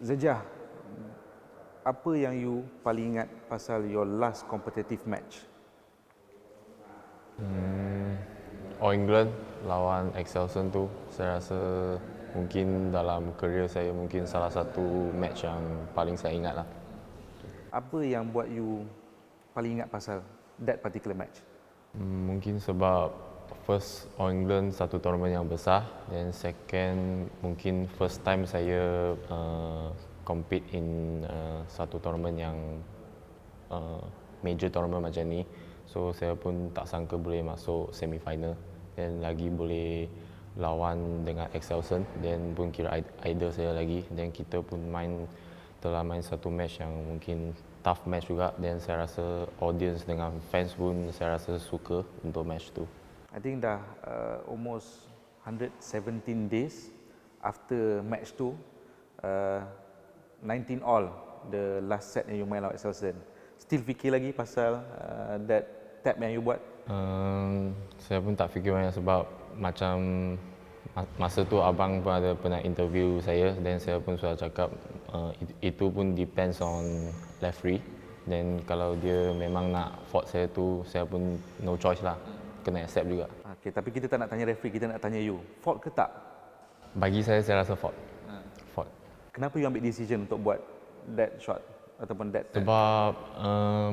Zejah, apa yang you paling ingat pasal your last competitive match? All England lawan Excelsior tu saya rasa mungkin dalam kerjaya saya mungkin salah satu match yang paling saya ingat lah. Apa yang buat you paling ingat pasal that particular match? Mungkin sebab first All England satu tournament yang besar, dan second mungkin first time saya compete in satu tournament yang major tournament macam ni. So saya pun tak sangka boleh masuk semi final dan lagi boleh lawan dengan Excelsior, dan pun kira idol saya lagi, dan kita pun telah main satu match yang mungkin tough match juga, dan saya rasa audience dengan fans pun saya rasa suka untuk match tu. I think dah almost 117 days after match tu, 19 all the last set yang you main lawan Excelsior. Still fikir lagi pasal that tap yang you buat? Saya pun tak fikir banyak sebab macam masa tu abang pun ada pernah interview saya, dan saya pun sudah cakap itu pun depends on referee, dan kalau dia memang nak fault saya tu, saya pun no choice lah, kena accept juga. Okay, tapi kita tak nak tanya referee, kita nak tanya you. Fault ke tak? Bagi saya rasa fault. Fault. Kenapa you ambil decision untuk buat that shot ataupun that tap? Sebab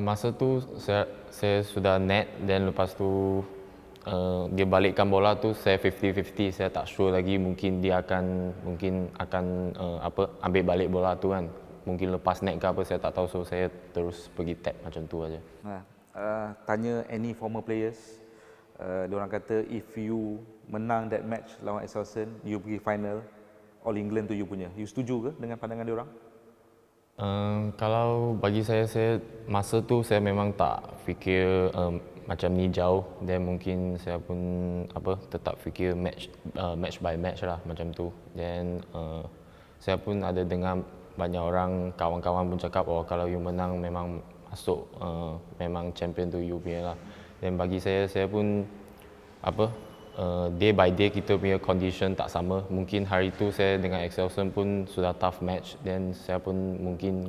masa tu saya sudah net, dan lepas tu dia balikkan bola tu, saya 50-50, saya tak sure lagi mungkin dia akan ambil balik bola tu kan. Mungkin lepas net ke apa, saya tak tahu, so saya terus pergi tap macam tu aja. Tanya any former players, diorang kata if you menang that match lawan Excelsior, you pergi final, All England tu you punya. You setuju ke dengan pandangan diorang? Kalau bagi saya masa tu saya memang tak fikir macam ni jauh, dan mungkin saya pun tetap fikir match by match lah macam tu. Dan saya pun ada dengar banyak orang, kawan-kawan pun cakap, oh kalau you menang memang masuk, memang champion tu you punya lah. Dan bagi saya pun day by day kita punya condition tak sama. Mungkin hari tu saya dengan Excelsior pun sudah tough match, dan saya pun mungkin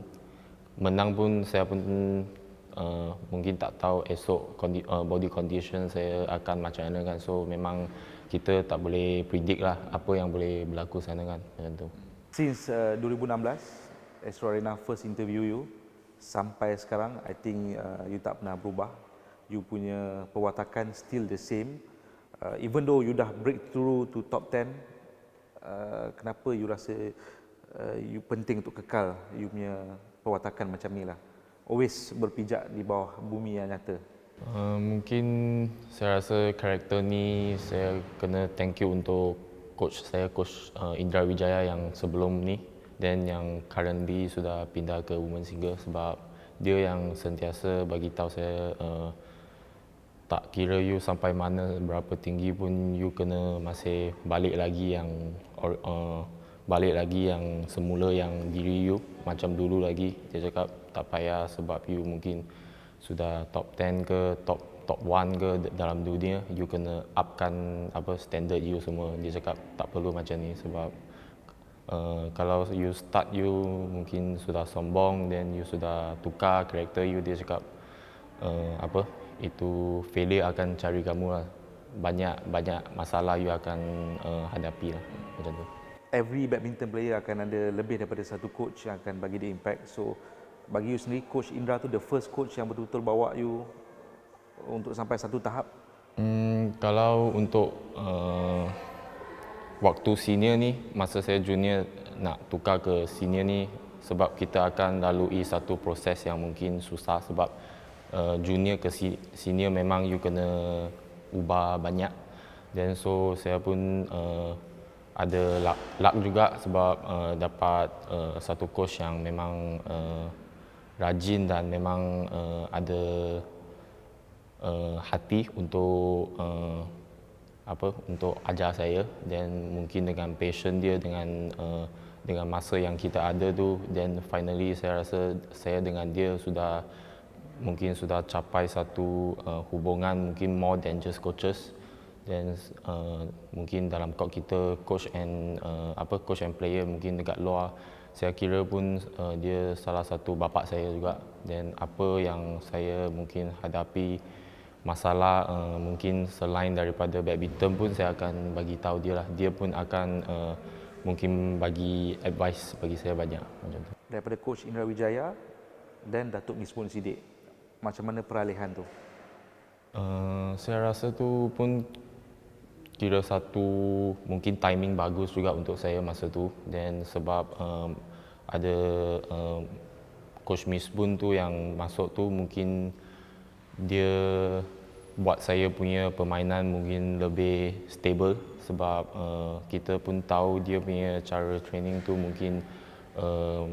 menang pun saya pun mungkin tak tahu esok body condition saya akan macam mana kan. So memang kita tak boleh predict lah apa yang boleh berlaku sana kan, macam tu. Since 2016, Astro Arena first interview you, sampai sekarang I think you tak pernah berubah. You punya perwatakan still the same. Even though you dah breakthrough to top 10, kenapa you rasa you penting untuk kekal you punya perwatakan macam ni lah, always berpijak di bawah bumi yang nyata? Mungkin saya rasa karakter ni saya kena thank you untuk coach saya, Coach Indra Wijaya yang sebelum ni, dan yang currently sudah pindah ke Women's Single, sebab dia yang sentiasa bagi tahu saya tak kira you sampai mana, berapa tinggi pun you kena masih balik lagi yang semula, yang diri you macam dulu lagi. Dia cakap tak payah sebab you mungkin sudah top 10 ke top 1 ke dalam dunia, you kena upkan standard you semua. Dia cakap tak perlu macam ni, sebab kalau you start you mungkin sudah sombong, dan you sudah tukar karakter you, dia cakap itu failure akan cari kamu lah. Banyak masalah you akan hadapi lah, macam tu. Every badminton player akan ada lebih daripada satu coach yang akan bagi dia impact. So bagi you sendiri, Coach Indra tu the first coach yang betul-betul bawa you untuk sampai satu tahap? Kalau untuk waktu senior ni, masa saya junior nak tukar ke senior ni, sebab kita akan lalui satu proses yang mungkin susah, sebab junior ke senior memang you kena ubah banyak. Dan so saya pun ada luck juga, sebab dapat satu coach yang memang rajin dan memang ada hati untuk untuk ajar saya, dan mungkin dengan passion dia, dengan masa yang kita ada tu, dan finally saya rasa saya dengan dia mungkin sudah capai satu hubungan mungkin more than just coaches. Dan mungkin dalam court kita coach and player, mungkin dekat luar saya kira pun dia salah satu bapa saya juga, dan apa yang saya mungkin hadapi masalah mungkin selain daripada badminton pun saya akan bagi tahu dia lah. Dia pun akan mungkin bagi advice bagi saya banyak macam tu. Daripada Coach Indra Wijaya dan Datuk Misbun Siddiq, macam mana peralihan tu? Saya rasa tu pun kira satu mungkin timing bagus juga untuk saya masa tu, dan sebab ada Coach Misbun tu yang masuk tu, mungkin dia buat saya punya permainan mungkin lebih stable, sebab kita pun tahu dia punya cara training tu mungkin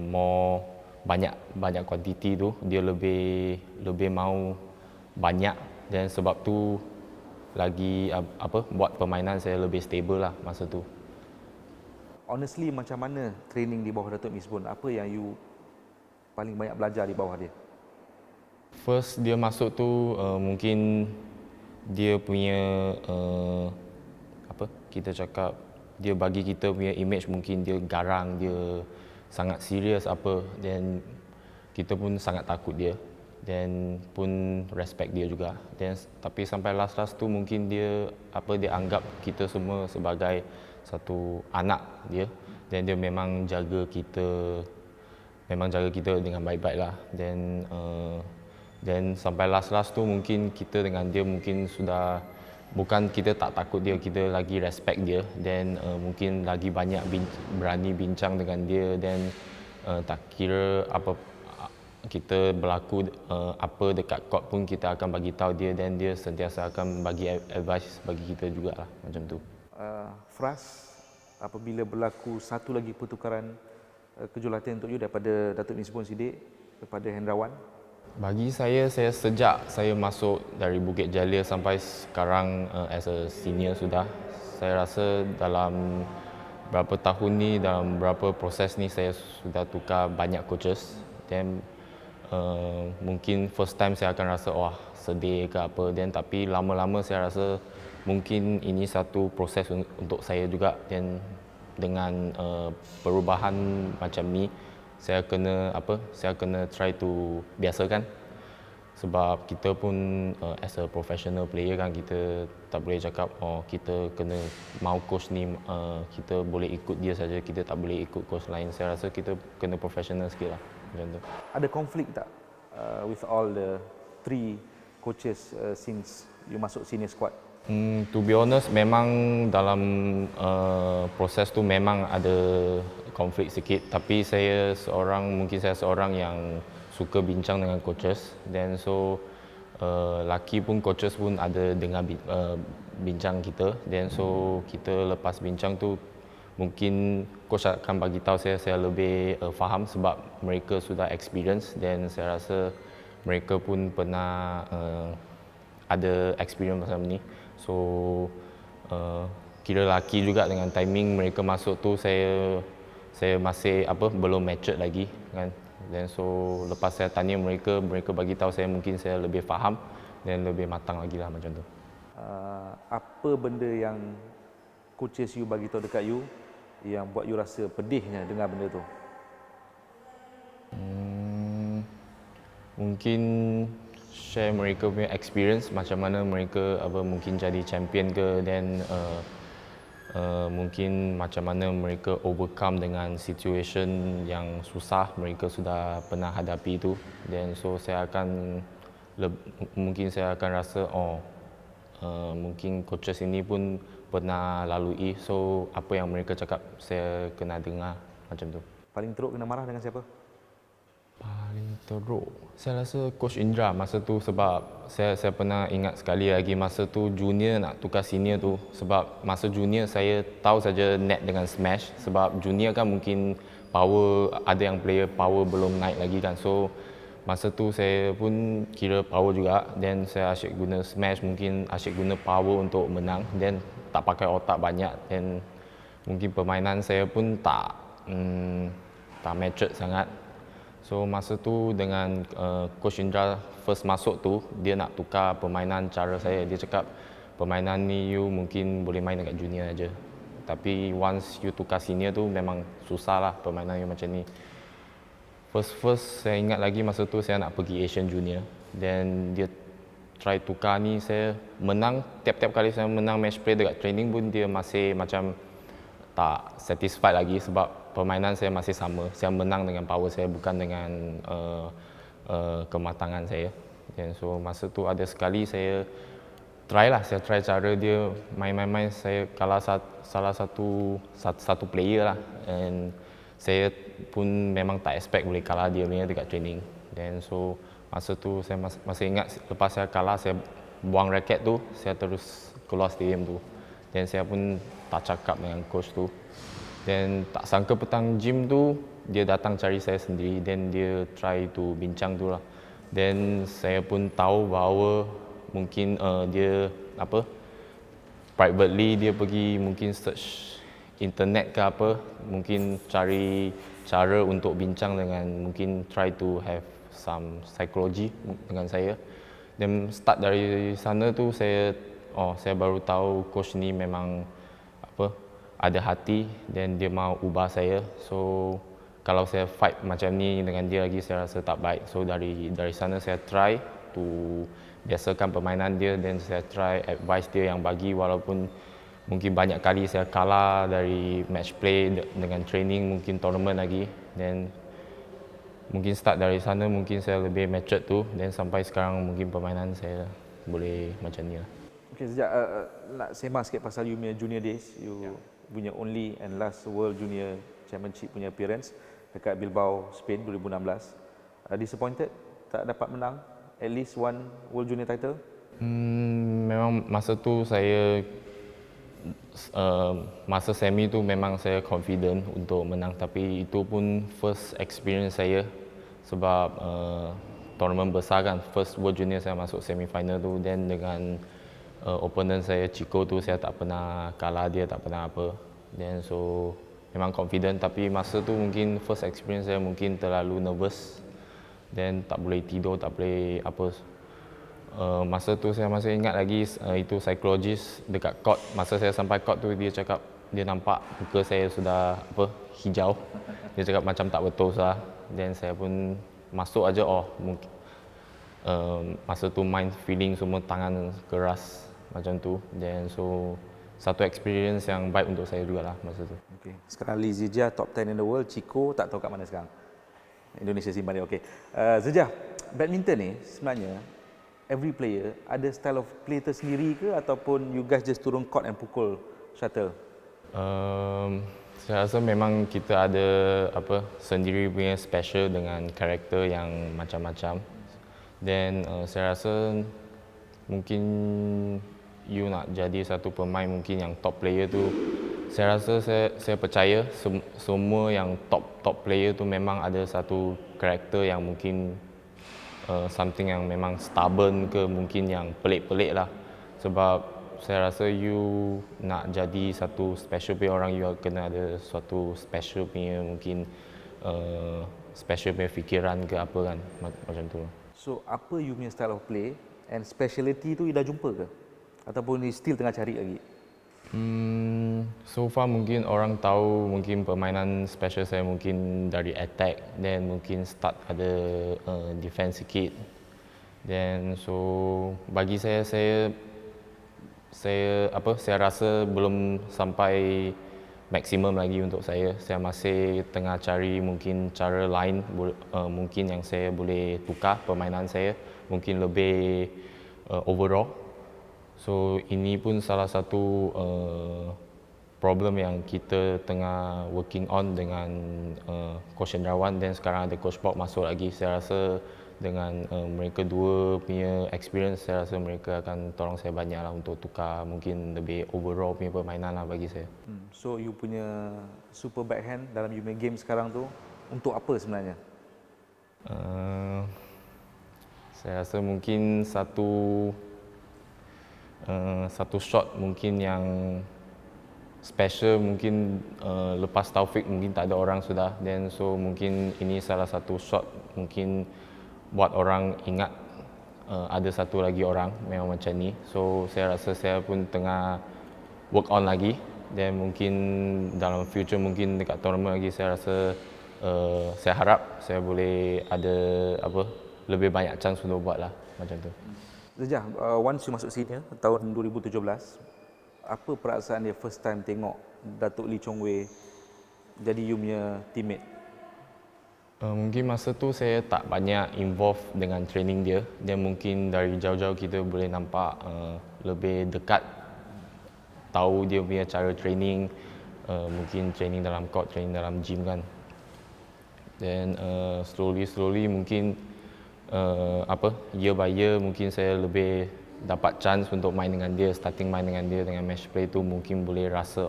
more banyak kuantiti tu, dia lebih mau banyak, dan sebab tu lagi buat permainan saya lebih stable lah masa tu. Honestly, macam mana training di bawah Datuk Misbun? Apa yang you paling banyak belajar di bawah dia? First dia masuk tu mungkin dia punya kita cakap, dia bagi kita punya image mungkin dia garang, dia sangat serius dan kita pun sangat takut dia, dan pun respect dia juga. Dan tapi sampai last tu mungkin dia anggap kita semua sebagai satu anak dia, dan dia memang jaga kita dengan baik-baik lah. Dan sampai last tu mungkin kita dengan dia mungkin sudah, bukan kita tak takut dia, kita lagi respect dia, dan mungkin lagi banyak berani bincang dengan dia, dan tak kira apa kita berlaku apa dekat court pun kita akan bagi tahu dia, dan dia sentiasa akan bagi advice bagi kita jugalah macam tu. Fras, apabila berlaku satu lagi pertukaran kejulatan untuk you daripada Datuk Misbun Siddiq kepada Hendrawan? Bagi saya sejak saya masuk dari Bukit Jalil sampai sekarang as a senior sudah, saya rasa dalam berapa tahun ni, dalam berapa proses ni, saya sudah tukar banyak coaches, dan mungkin first time saya akan rasa wah sedih ke apa, dan tapi lama-lama saya rasa mungkin ini satu proses untuk saya juga, dan dengan perubahan macam ni saya kena try to biasakan, sebab kita pun as a professional player kan, kita tak boleh cakap kita kena mau coach ni kita boleh ikut dia saja, kita tak boleh ikut coach lain. Saya rasa kita kena professional sikit lah macam tu. Ada konflik tak with all the three coaches since you masuk senior squad? To be honest, memang dalam proses tu memang ada konflik sikit, tapi saya seorang yang suka bincang dengan coaches, dan so laki pun coaches pun ada dengar bincang kita, dan so kita lepas bincang tu mungkin coach akan bagi tahu saya lebih faham, sebab mereka sudah experience, dan saya rasa mereka pun pernah ada experience macam ni. So kira laki juga dengan timing mereka masuk tu, saya masih belum mature lagi kan, dan so lepas saya tanya mereka bagi tahu saya, mungkin saya lebih faham dan lebih matang lagi lah macam tu. Apa benda yang coaches you bagi tahu dekat you yang buat you rasa pedihnya dengar benda tu? Mungkin share mereka punya experience, macam mana mereka mungkin jadi champion ke, dan mungkin macam mana mereka overcome dengan situation yang susah mereka sudah pernah hadapi itu. Dan so mungkin saya akan rasa mungkin coaches ini pun pernah lalui, so apa yang mereka cakap saya kena dengar macam tu. Paling teruk kena marah dengan siapa? Paling teruk, saya rasa Coach Indra masa tu, sebab saya pernah ingat sekali lagi masa tu junior nak tukar senior tu, sebab masa junior saya tahu saja net dengan smash, sebab junior kan mungkin power, ada yang player power belum naik lagi kan, so masa tu saya pun kira power juga, dan saya asyik guna smash, mungkin asyik guna power untuk menang, dan tak pakai otak banyak, dan mungkin permainan saya pun tak matured sangat. So masa tu dengan Coach Indra first masuk tu, dia nak tukar permainan cara saya. Dia cakap permainan ni you mungkin boleh main dekat junior aja, Tapi once you tukar senior tu memang susah lah permainan yang macam ni. First saya ingat lagi masa tu saya nak pergi Asian Junior. Then dia try tukar ni, saya menang. Tiap-tiap kali saya menang match play dekat training pun dia masih macam tak satisfied lagi sebab permainan saya masih sama. Saya menang dengan power saya, bukan dengan kematangan saya. Dan so masa tu ada sekali saya try cara dia main-main, saya kalah salah satu player lah. And saya pun memang tak expect boleh kalah dia punya dekat training. Dan so masa tu saya masih ingat, lepas saya kalah, saya buang raket tu, saya terus keluar stadium tu. Dan saya pun tak cakap dengan coach tu. Dan tak sangka petang gym tu dia datang cari saya sendiri, dan dia try to bincang tu lah. Dan saya pun tahu bahawa mungkin dia privately dia pergi mungkin search internet ke apa, mungkin cari cara untuk bincang dengan, mungkin try to have some psychology dengan saya. Dan start dari sana tu saya baru tahu coach ni memang ada hati dan dia mau ubah saya. So kalau saya fight macam ni dengan dia lagi, saya rasa tak baik. So dari sana saya try to biasakan permainan dia, dan saya try advice dia yang bagi, walaupun mungkin banyak kali saya kalah dari match play dengan training, mungkin tournament lagi. Dan mungkin start dari sana mungkin saya lebih matured tu, dan sampai sekarang mungkin permainan saya boleh macam ni lah. Okay, sejak nak sembang sikit pasal you punya junior days, you punya only and last World Junior Championship punya appearance dekat Bilbao, Spain 2016. Disappointed tak dapat menang at least one World Junior title? Memang masa tu saya masa semi tu memang saya confident untuk menang, tapi itu pun first experience saya sebab tournament besar kan, first World Junior saya masuk semi final tu, dan dengan opponent saya Chico tu saya tak pernah kalah dia, tak pernah apa. Dan so memang confident, tapi masa tu mungkin first experience saya mungkin terlalu nervous, dan tak boleh tidur, tak boleh apa. Masa tu saya masih ingat lagi itu psikologis dekat court. Masa saya sampai court tu dia cakap dia nampak muka saya sudah hijau. Dia cakap macam tak betul sah. Dan saya pun masuk aja mungkin masa tu mind feeling semua tangan keras macam tu. Dan so satu experience yang baik untuk saya juga lah masa tu. Okay. Sekarang Lee Zijia top 10 in the world, Chico tak tahu kat mana sekarang. Indonesia simpan dia. Okey. Zijia, badminton ni sebenarnya every player ada style of play tersendiri ke, ataupun you guys just turun court and pukul shuttle? Saya rasa memang kita ada sendiri punya special dengan karakter yang macam-macam. Dan saya rasa mungkin you nak jadi satu pemain mungkin yang top player tu, saya rasa saya percaya semua yang top player tu memang ada satu karakter yang mungkin something yang memang stubborn ke, mungkin yang pelik-pelik lah. Sebab saya rasa you nak jadi satu special player orang, you kena ada suatu special punya mungkin special punya fikiran ke apa kan, macam tu. So apa you punya style of play and speciality tu you dah jumpa ke? Ataupun you still tengah cari lagi? So far mungkin orang tahu mungkin permainan special saya mungkin dari attack, dan mungkin start ada defense sikit. Dan so bagi saya rasa belum sampai maksimum lagi untuk saya. Saya masih tengah cari mungkin cara lain, mungkin yang saya boleh tukar permainan saya, mungkin lebih overall. So ini pun salah satu problem yang kita tengah working on dengan Coach Hendrawan, dan sekarang ada Coach Bob masuk lagi. Saya rasa dengan mereka dua punya experience, saya rasa mereka akan tolong saya banyak lah untuk tukar mungkin lebih overall punya permainan lah bagi saya. So you punya super backhand dalam you punya game sekarang tu untuk apa sebenarnya? Saya rasa mungkin satu shot mungkin yang special, mungkin lepas Taufik mungkin tak ada orang sudah. Dan so mungkin ini salah satu shot mungkin buat orang ingat ada satu lagi orang memang macam ni. So saya rasa saya pun tengah work on lagi Dan mungkin dalam future mungkin dekat tournament lagi saya rasa saya harap saya boleh ada lebih banyak chance untuk buat lah macam tu. Zejah, once you masuk senior tahun 2017, apa perasaan dia first time tengok Datuk Lee Chong Wei jadi you punya teammate? Mungkin masa tu saya tak banyak involve dengan training dia. Dan mungkin dari jauh-jauh kita boleh nampak lebih dekat, tahu dia punya cara training, mungkin training dalam court, training dalam gym kan. Dan slowly mungkin year by year mungkin saya lebih dapat chance untuk main dengan dia, starting main dengan dia dengan match play tu mungkin boleh rasa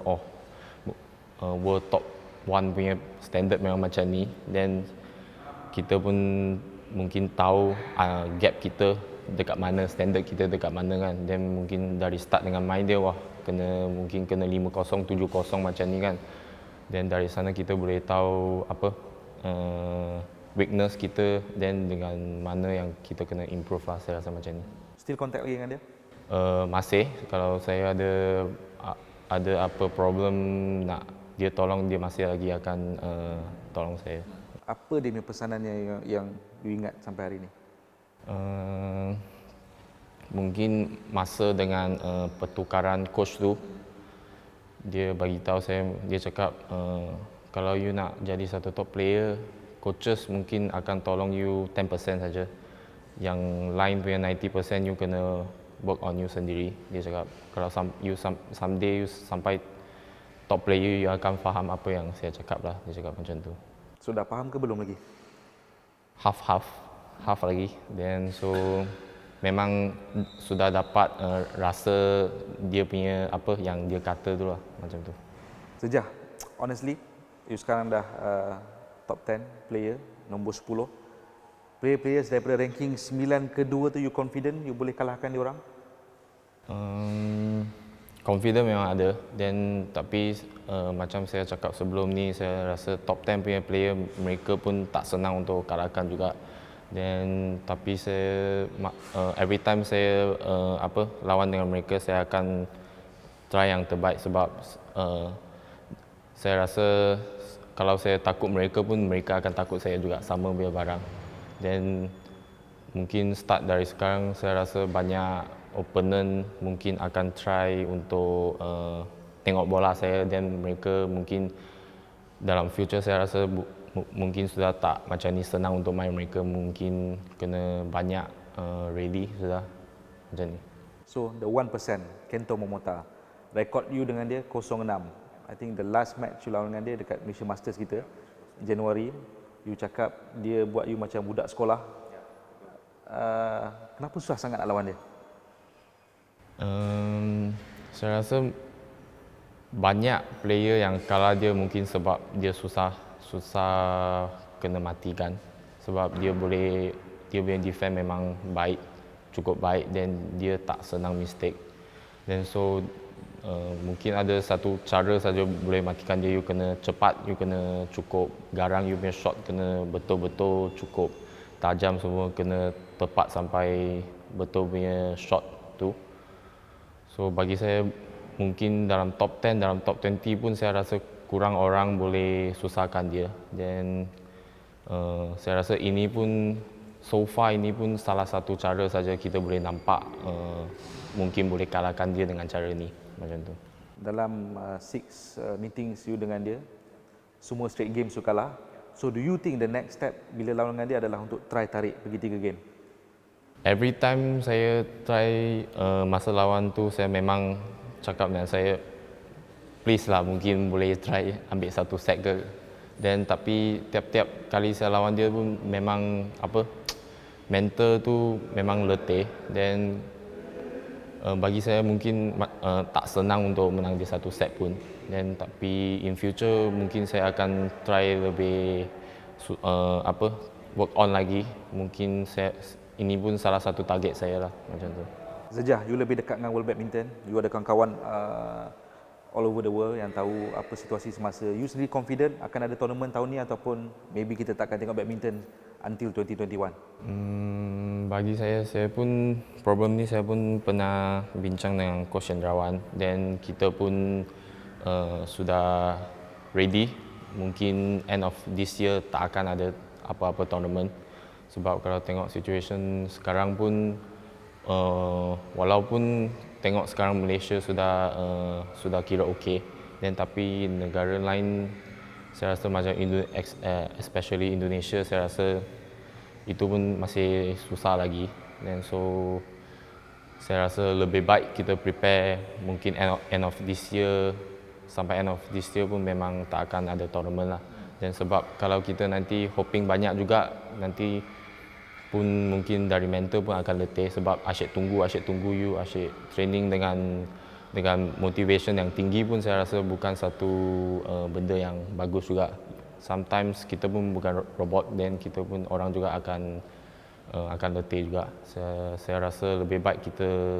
world top 1 punya standard memang macam ni. Dan kita pun mungkin tahu gap kita dekat mana, standard kita dekat mana kan. Dan mungkin dari start dengan main dia mungkin kena 5-0, 7-0 macam ni kan. Dan dari sana kita boleh tahu weakness kita dan dengan mana yang kita kena improve lah, saya rasa macam ni. Still contact lagi dengan dia? Masih, kalau saya ada apa problem nak dia tolong, dia masih lagi akan tolong saya. Apa dia punya pesanannya yang you ingat sampai hari ni? Mungkin masa dengan pertukaran coach tu, dia bagi tahu saya, dia cakap kalau you nak jadi satu top player, coaches mungkin akan tolong you 10% saja. Yang lain punya 90% you kena work on you sendiri. Dia cakap kalau someday you sampai top player, you akan faham apa yang saya cakap lah. Dia cakap macam tu. So dah faham ke belum lagi? Half lagi. Then so memang sudah dapat rasa dia punya apa yang dia kata tu lah, macam tu. Zejah, honestly, you sekarang dah top 10 player, nombor 10. Player-players daripada ranking 9 ke 2 tu, you confident you boleh kalahkan diorang? Confident memang ada. Dan tapi macam saya cakap sebelum ni, saya rasa top 10 punya player mereka pun tak senang untuk kalahkan juga. Dan tapi saya every time saya lawan dengan mereka, saya akan try yang terbaik sebab saya rasa kalau saya takut mereka pun mereka akan takut saya juga, sama punya barang. Dan mungkin start dari sekarang saya rasa banyak opponent mungkin akan try untuk tengok bola saya, dan mereka mungkin dalam future saya rasa mungkin sudah tak macam ni senang untuk main. Mereka mungkin kena banyak ready sudah macam ni. So the 1%, Kento Momota, rekod you dengan dia 0-6. I think the last match you lawan dengan dia dekat Malaysia Masters kita Januari, you cakap dia buat you macam budak sekolah. Kenapa susah sangat nak lawan dia? Saya rasa banyak player yang kalah dia mungkin sebab dia susah kena matikan. Sebab dia punya defense memang baik, cukup baik, dan dia tak senang mistake. Dan so mungkin ada satu cara saja boleh matikan dia. You kena cepat, you kena cukup garang, you punya shot kena betul-betul cukup tajam, semua kena tepat sampai betul punya shot tu. So bagi saya mungkin dalam top 10, dalam top 20 pun saya rasa kurang orang boleh susahkan dia. Dan saya rasa ini pun so far ini pun salah satu cara saja kita boleh nampak mungkin boleh kalahkan dia dengan cara ni, macam tu. Dalam 6 meetings you dengan dia, semua straight games you kalah. So do you think the next step bila lawan dengan dia adalah untuk try tarik pergi 3 game? Every time saya try masa lawan tu, saya memang cakap dengan saya, please lah mungkin boleh try ambil satu set ke. Dan tapi tiap-tiap kali saya lawan dia pun memang mental tu memang letih. Dan bagi saya mungkin tak senang untuk menang dia satu set pun. Dan tapi in future mungkin saya akan try lebih work on lagi. Mungkin ini pun salah satu target saya lah, macam tu. Zejah, you lebih dekat dengan World Badminton. You ada kawan-kawan all over the world yang tahu apa situasi semasa. You sendiri confident akan ada tournament tahun ni, ataupun maybe kita takkan tengok badminton until 2021? Bagi saya pun problem ni saya pun pernah bincang dengan Coach Hendrawan. Dan kita pun sudah ready. Mungkin end of this year tak akan ada apa-apa tournament. Sebab kalau tengok situation sekarang pun, walaupun tengok sekarang Malaysia sudah kira okey, dan tapi negara lain saya rasa macam especially Indonesia, saya rasa itu pun masih susah lagi. Dan so saya rasa lebih baik kita prepare mungkin end of this year. Sampai end of this year pun memang tak akan ada tournament lah. Dan sebab kalau kita nanti hoping banyak juga, nanti pun mungkin dari mental pun akan letih. Sebab asyik tunggu you, asyik training dengan motivation yang tinggi pun saya rasa bukan satu benda yang bagus juga. Sometimes kita pun bukan robot, dan kita pun orang juga akan letih juga. Saya rasa lebih baik kita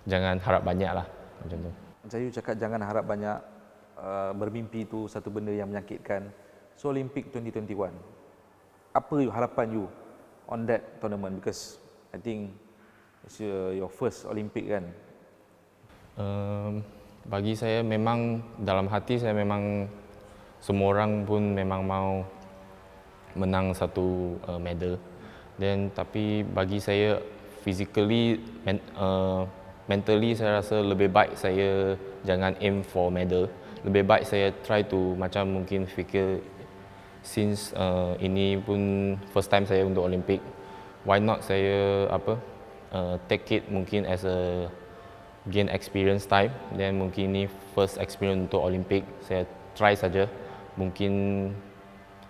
jangan harap banyak lah macam tu. Macam you cakap jangan harap banyak, bermimpi tu satu benda yang menyakitkan. So Olympic 2021, apa harapan you on that tournament? Because I think it's your first Olympic kan. Bagi saya memang dalam hati saya memang semua orang pun memang mau menang satu medal. Dan tapi bagi saya physically, mentally saya rasa lebih baik saya jangan aim for medal. Lebih baik saya try to macam mungkin fikir, since ini pun first time saya untuk Olympic, why not saya take it mungkin as a gain experience time. Dan mungkin ini first experience untuk Olympic, saya try saja. Mungkin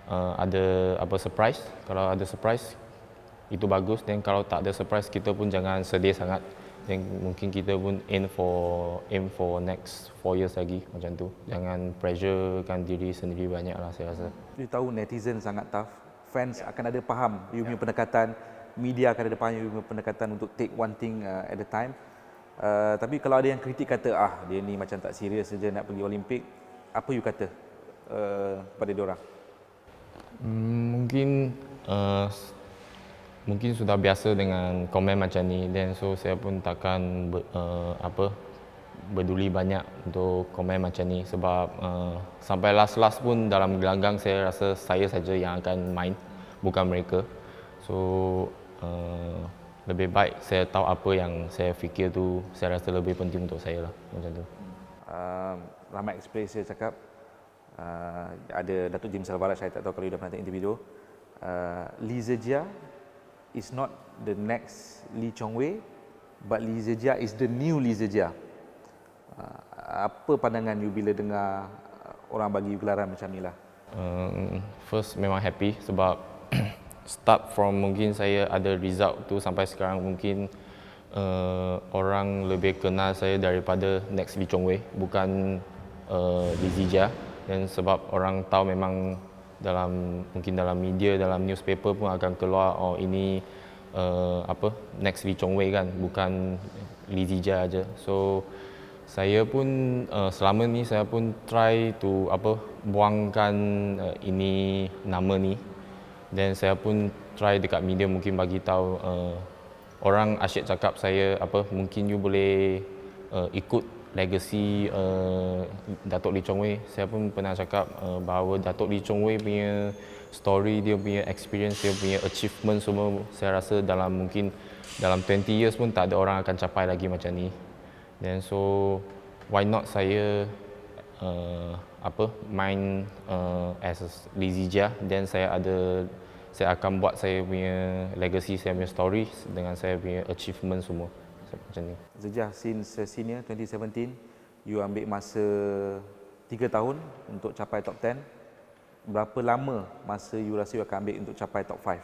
ada surprise. Kalau ada surprise itu bagus, dan kalau tak ada surprise kita pun jangan sedih sangat. Dan mungkin kita pun aim for next 4 years lagi macam tu. Jangan pressurekan diri sendiri banyak lah saya rasa. You tahu netizen sangat tough. Fans akan ada faham you punya pendekatan, media akan ada faham you punya pendekatan untuk take one thing at a time. Tapi kalau ada yang kritik kata dia ni macam tak serius saja nak pergi Olimpik, apa you kata pada diorang? Mungkin sudah biasa dengan komen macam ni, dan so saya pun takkan peduli banyak untuk komen macam ni. Sebab sampai last pun dalam gelanggang saya rasa saya saja yang akan main, bukan mereka. So lebih baik saya tahu apa yang saya fikir tu, saya rasa lebih penting untuk saya lah macam tu. Ramai express saya cakap, ada Datuk James Alvarez, saya tak tahu kalau you dah pernah tengok interview, Lee Zejia is not the next Lee Chong Wei, but Lee Zejia is the new Lee Zejia. Apa pandangan you bila dengar orang bagi gelaran macam ni lah? First memang happy sebab start from mungkin saya ada result tu sampai sekarang mungkin orang lebih kenal saya daripada next Lee Chong Wei, bukan Lee Zejia. Dan sebab orang tahu memang mungkin dalam media, dalam newspaper pun akan keluar ini next Lee Chong Wei kan, bukan Lee Zejia aja. So saya pun selama ni saya pun try to buangkan ini nama ni, dan saya pun try dekat media mungkin bagi tahu orang asyik cakap saya mungkin you boleh ikut legacy Datuk Lee Chong Wei. Saya pun pernah cakap bahawa Datuk Lee Chong Wei punya story, dia punya experience, dia punya achievement semua, saya rasa dalam 20 years pun tak ada orang akan capai lagi macam ni. Dan so why not saya main as Lee Zejia, dan saya akan buat saya punya legacy, saya punya story dengan saya punya achievement semua macam ni. Zejia, since senior 2017, you ambil masa 3 tahun untuk capai top 10. Berapa lama masa you rasa you akan ambil untuk capai top 5?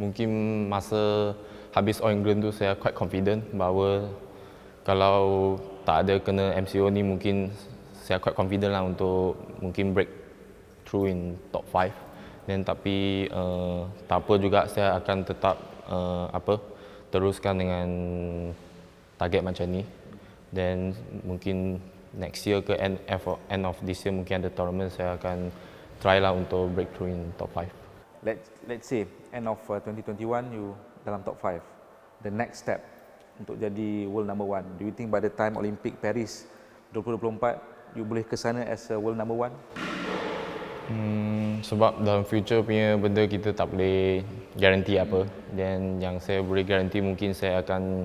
Mungkin masa habis All England tu saya quite confident bahawa kalau tak ada kena MCO ni mungkin saya quite confident lah untuk mungkin break through in top 5. Dan tapi tak apa juga, saya akan tetap teruskan dengan target macam ni. Dan mungkin next year ke end of this year mungkin ada tournament, saya akan try lah untuk breakthrough in top 5. Let's say end of 2021 you dalam top 5. The next step untuk jadi world number one? Do you think by the time Olympic Paris 2024 you boleh ke sana as a world number one? Sebab dalam future punya benda kita tak boleh guarantee apa. Dan yang saya boleh guarantee mungkin saya akan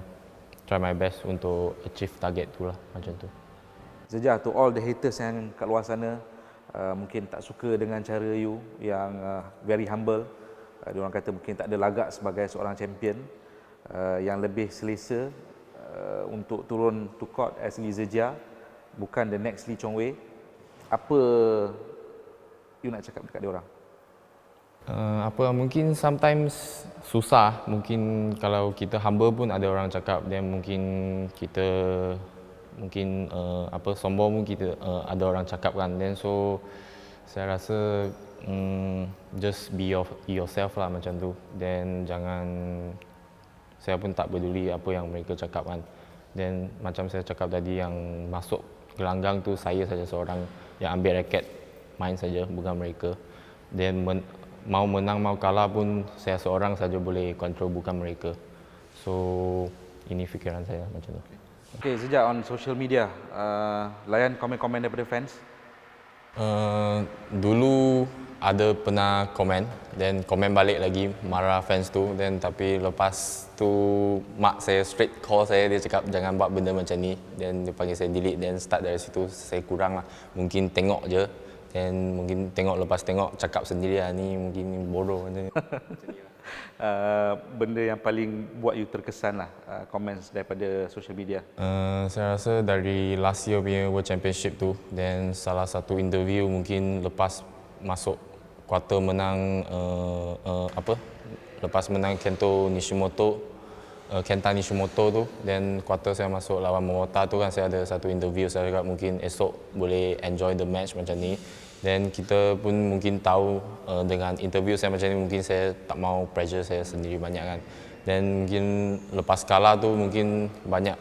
try my best untuk achieve target tu lah, macam tu. Seja, to all the haters yang kat luar sana, mungkin tak suka dengan cara you yang very humble. Diorang kata mungkin tak ada lagak sebagai seorang champion, yang lebih selesa untuk turun to court as Lee Zejia, bukan the next Lee Chong Wei. Apa you nak cakap dekat diorang? Mungkin sometimes susah, mungkin kalau kita humble pun ada orang cakap, dan mungkin kita sombong pun kita ada orang cakap kan. Then so saya rasa just be yourself lah, macam tu. Dan jangan, saya pun tak peduli apa yang mereka cakap kan. Dan macam saya cakap tadi, yang masuk gelanggang tu saya saja seorang yang ambil raket main saja, bukan mereka. Dan mau menang mau kalah pun saya seorang saja boleh control, bukan mereka. So ini fikiran saya macam tu. Okay, sejak on social media, layan komen-komen daripada fans? Dulu ada pernah komen, dan komen balik lagi, marah fans tu. Dan tapi lepas tu mak saya straight call saya, dia cakap jangan buat benda macam ni. Dan dia panggil saya delete, dan start dari situ saya kurang lah. Mungkin tengok je, dan mungkin lepas tengok cakap sendiri lah, ni mungkin bodoh macam ni. Benda yang paling buat you terkesan lah, comments daripada social media? Saya rasa dari last year punya World Championship tu, dan salah satu interview mungkin lepas masuk quarter menang lepas menang Kenta Nishimoto tu, dan quarter saya masuk lawan Momota tu kan, saya ada satu interview, saya cakap mungkin esok boleh enjoy the match macam ni. Dan kita pun mungkin tahu dengan interview saya macam ni, mungkin saya tak mau pressure saya sendiri banyak kan. Dan mungkin lepas kalah tu mungkin banyak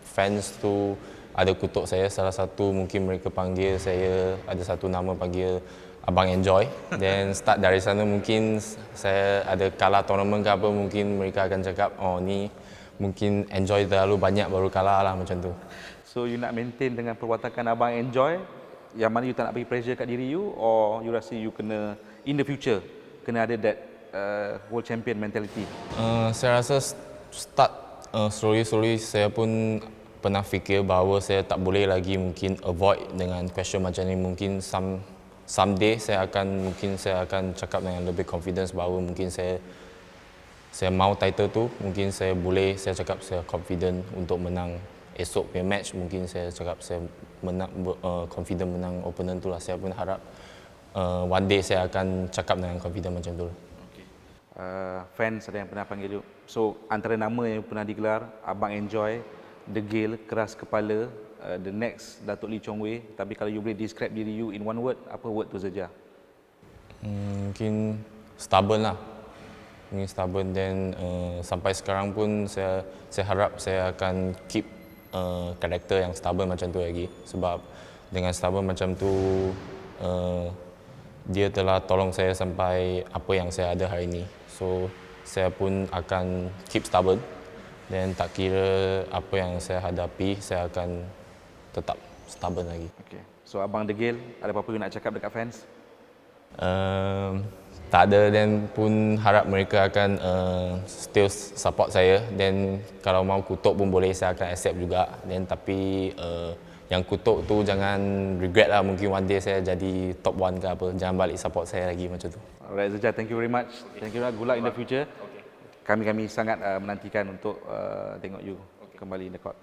fans tu ada kutuk saya. Salah satu mungkin mereka panggil saya, ada satu nama panggil Abang Enjoy. Dan start dari sana mungkin saya ada kalah tournament ke apa, mungkin mereka akan cakap, oh ni mungkin Enjoy terlalu banyak baru kalah lah, macam tu. So you nak maintain dengan perwatakan Abang Enjoy, yang mana you tak nak bagi pressure kat diri you, or you rasa you kena in the future kena ada that world champion mentality? Saya rasa start slowly saya pun pernah fikir bahawa saya tak boleh lagi mungkin avoid dengan question macam ni. Mungkin someday saya akan cakap dengan lebih confidence bahawa mungkin saya mau title tu, mungkin saya cakap saya confident untuk menang esok punya match. Mungkin saya cakap saya confident menang opponent tu lah. Saya pun harap one day saya akan cakap dengan confident macam tu lah. Fans ada yang pernah panggil you, so antara nama yang pernah digelar, Abang Enjoy, degil, keras kepala, the next Datuk Lee Chong Wei. Tapi kalau you boleh describe diri you in one word, apa word tu saja? Mungkin stubborn lah. Mungkin stubborn. Dan sampai sekarang pun saya harap saya akan keep karakter yang stubborn macam tu lagi. Sebab dengan stubborn macam tu, dia telah tolong saya sampai apa yang saya ada hari ini. So saya pun akan keep stubborn, dan tak kira apa yang saya hadapi, saya akan tetap stubborn lagi. Okay. So Abang degil, ada apa-apa you nak cakap dekat fans? Tak ada, dan pun harap mereka akan still support saya. Dan kalau mau kutuk pun boleh, saya akan accept juga. Dan tapi yang kutuk tu jangan regret lah, mungkin one day saya jadi top 1 ke apa, jangan balik support saya lagi macam tu. Alright Zejia, thank you very much. Thank you, good luck in the future. Kami sangat menantikan untuk tengok you kembali in the court.